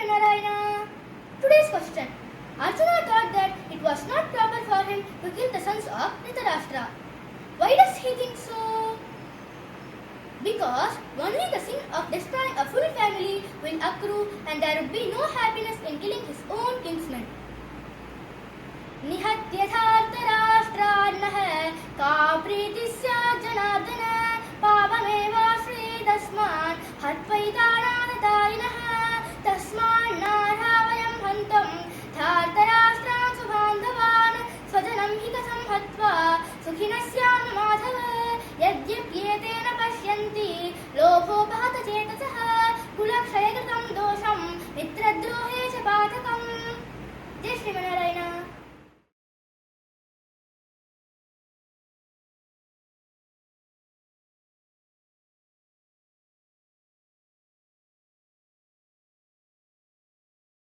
Narayana. Today's question. Arjuna thought that it was not proper for him to kill the sons of Dhritarashtra. Why does he think so? Because only the sin of destroying a full family will accrue and there would be no happiness in killing his own kinsmen. निहत्यथार्तराष्ट्रान्नः का प्रीतिः स्यात् जनार्दन पापमेवाश्रयेदस्मान् हत्वैतानादतायिनः